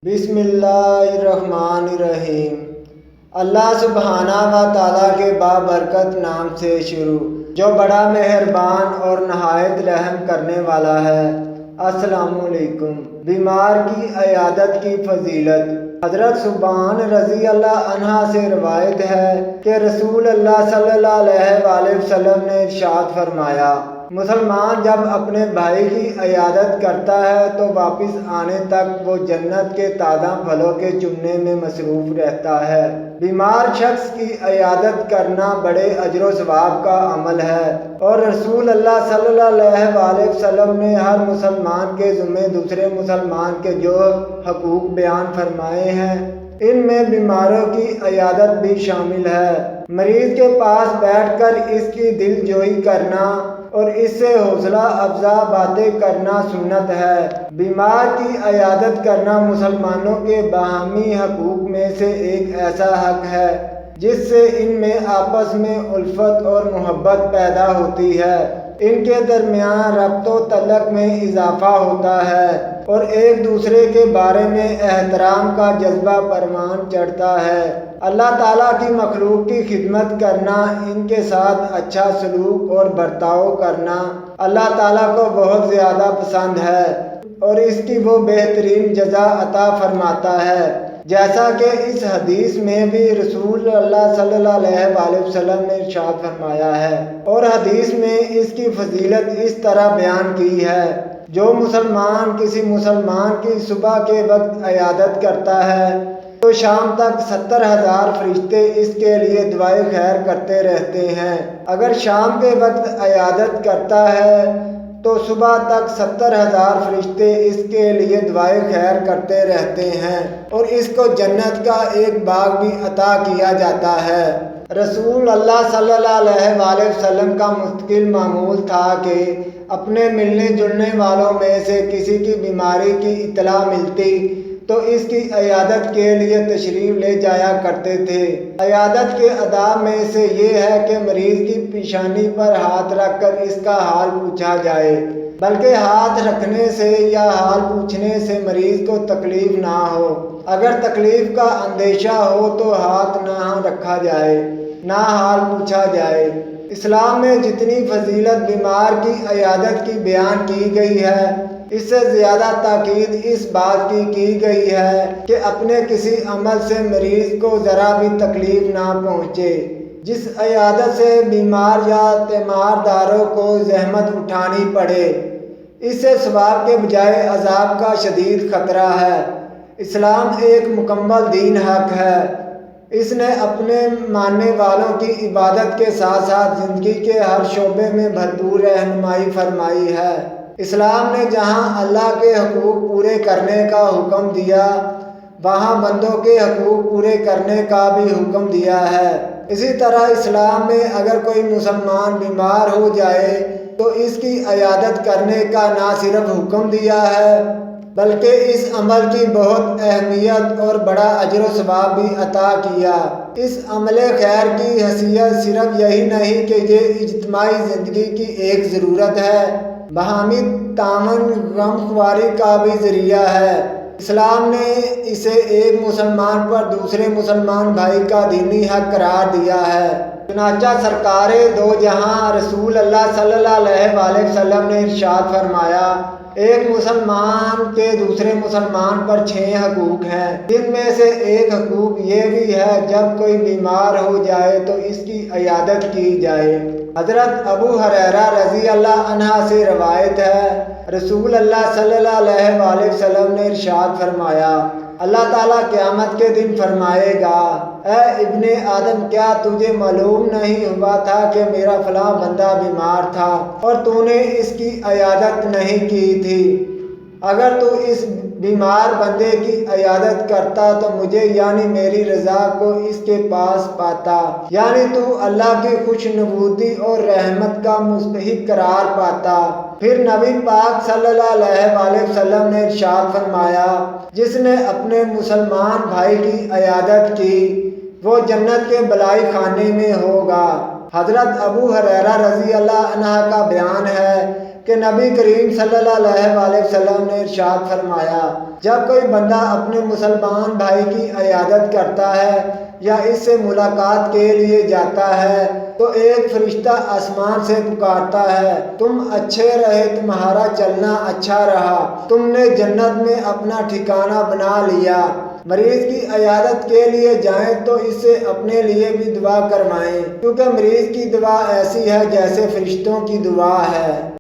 بسم اللہ الرحمن الرحیم۔ اللہ سبحانہ و تعالیٰ کے بابرکت نام سے شروع، جو بڑا مہربان اور نہایت رحم کرنے والا ہے۔ السلام علیکم۔ بیمار کی عیادت کی فضیلت۔ حضرت ثوبان رضی اللہ عنہ سے روایت ہے کہ رسول اللہ صلی اللہ علیہ وآلہ وسلم نے ارشاد فرمایا، مسلمان جب اپنے بھائی کی عیادت کرتا ہے تو واپس آنے تک وہ جنت کے تازہ پھلوں کے چننے میں مصروف رہتا ہے۔ بیمار شخص کی عیادت کرنا بڑے اجر و ثواب کا عمل ہے، اور رسول اللہ صلی اللہ علیہ وآلہ وسلم نے ہر مسلمان کے ذمے دوسرے مسلمان کے جو حقوق بیان فرمائے ہیں، ان میں بیماروں کی عیادت بھی شامل ہے۔ مریض کے پاس بیٹھ کر اس کی دل جوئی کرنا اور اس سے حوصلہ افزا باتیں کرنا سنت ہے۔ بیمار کی عیادت کرنا مسلمانوں کے باہمی حقوق میں سے ایک ایسا حق ہے جس سے ان میں آپس میں الفت اور محبت پیدا ہوتی ہے، ان کے درمیان ربط و تعلق میں اضافہ ہوتا ہے اور ایک دوسرے کے بارے میں احترام کا جذبہ پروان چڑھتا ہے۔ اللہ تعالیٰ کی مخلوق کی خدمت کرنا، ان کے ساتھ اچھا سلوک اور برتاؤ کرنا اللہ تعالیٰ کو بہت زیادہ پسند ہے اور اس کی وہ بہترین جزا عطا فرماتا ہے، جیسا کہ اس حدیث میں بھی رسول اللہ صلی اللہ علیہ وآلہ وسلم نے ارشاد فرمایا ہے، اور حدیث میں اس کی فضیلت اس طرح بیان کی ہے، جو مسلمان کسی مسلمان کی صبح کے وقت عیادت کرتا ہے تو شام تک 70,000 فرشتے اس کے لیے دعائے خیر کرتے رہتے ہیں۔ اگر شام کے وقت عیادت کرتا ہے تو صبح تک 70,000 فرشتے اس کے لیے دعائے خیر کرتے رہتے ہیں اور اس کو جنت کا ایک باغ بھی عطا کیا جاتا ہے۔ رسول اللہ صلی اللہ علیہ وآلہ وسلم کا مستقل معمول تھا کہ اپنے ملنے جلنے والوں میں سے کسی کی بیماری کی اطلاع ملتی تو اس کی عیادت کے لیے تشریف لے جایا کرتے تھے۔ عیادت کے آداب میں سے یہ ہے کہ مریض کی پیشانی پر ہاتھ رکھ کر اس کا حال پوچھا جائے، بلکہ ہاتھ رکھنے سے یا حال پوچھنے سے مریض کو تکلیف نہ ہو۔ اگر تکلیف کا اندیشہ ہو تو ہاتھ نہ رکھا جائے، نہ حال پوچھا جائے۔ اسلام میں جتنی فضیلت بیمار کی عیادت کی بیان کی گئی ہے، اس سے زیادہ تاکید اس بات کی گئی ہے کہ اپنے کسی عمل سے مریض کو ذرا بھی تکلیف نہ پہنچے۔ جس عیادت سے بیمار یا تیمارداروں کو زحمت اٹھانی پڑے، اس سے ثواب کے بجائے عذاب کا شدید خطرہ ہے۔ اسلام ایک مکمل دین حق ہے۔ اس نے اپنے ماننے والوں کی عبادت کے ساتھ ساتھ زندگی کے ہر شعبے میں بھرپور رہنمائی فرمائی ہے۔ اسلام نے جہاں اللہ کے حقوق پورے کرنے کا حکم دیا، وہاں بندوں کے حقوق پورے کرنے کا بھی حکم دیا ہے۔ اسی طرح اسلام میں اگر کوئی مسلمان بیمار ہو جائے تو اس کی عیادت کرنے کا نہ صرف حکم دیا ہے بلکہ اس عمل کی بہت اہمیت اور بڑا اجر و ثواب بھی عطا کیا۔ اس عمل خیر کی حیثیت صرف یہی نہیں کہ یہ اجتماعی زندگی کی ایک ضرورت ہے، باہمی تعاون غم خواری کا بھی ذریعہ ہے۔ اسلام نے اسے ایک مسلمان پر دوسرے مسلمان بھائی کا دینی حق قرار دیا ہے۔ چنانچہ سرکار دو جہاں رسول اللہ صلی اللہ علیہ وآلہ وسلم نے ارشاد فرمایا، ایک مسلمان کے دوسرے مسلمان پر 6 حقوق ہیں، جن میں سے ایک حقوق یہ بھی ہے جب کوئی بیمار ہو جائے تو اس کی عیادت کی جائے۔ حضرت ابو ہریرہ رضی اللہ عنہ سے روایت ہے، رسول اللہ صلی اللہ علیہ وآلہ وسلم نے ارشاد فرمایا، اللہ تعالیٰ قیامت کے دن فرمائے گا، اے ابن آدم، کیا تجھے معلوم نہیں ہوا تھا کہ میرا فلاں بندہ بیمار تھا اور تو نے اس کی عیادت نہیں کی تھی؟ اگر تو اس بیمار بندے کی عیادت کرتا تو مجھے یعنی میری رضا کو اس کے پاس پاتا، یعنی تو اللہ کی خوش نبوتی اور رحمت کا مستحق قرار پاتا۔ پھر نبی پاک صلی اللہ علیہ وآلہ وسلم نے ارشاد فرمایا، جس نے اپنے مسلمان بھائی کی عیادت کی وہ جنت کے بلائی خانے میں ہوگا۔ حضرت ابو ہریرہ رضی اللہ عنہ کا بیان ہے کہ کہ نبی کریم صلی اللہ علیہ وسلم نے ارشاد فرمایا، جب کوئی بندہ اپنے مسلمان بھائی کی عیادت کرتا ہے یا اس سے ملاقات کے لیے جاتا ہے تو ایک فرشتہ آسمان سے پکارتا ہے، تم اچھے رہے، تمہارا چلنا اچھا رہا، تم نے جنت میں اپنا ٹھکانہ بنا لیا۔ مریض کی عیادت کے لیے جائیں تو اس سے اپنے لیے بھی دعا کروائیں، کیونکہ مریض کی دعا ایسی ہے جیسے فرشتوں کی دعا ہے۔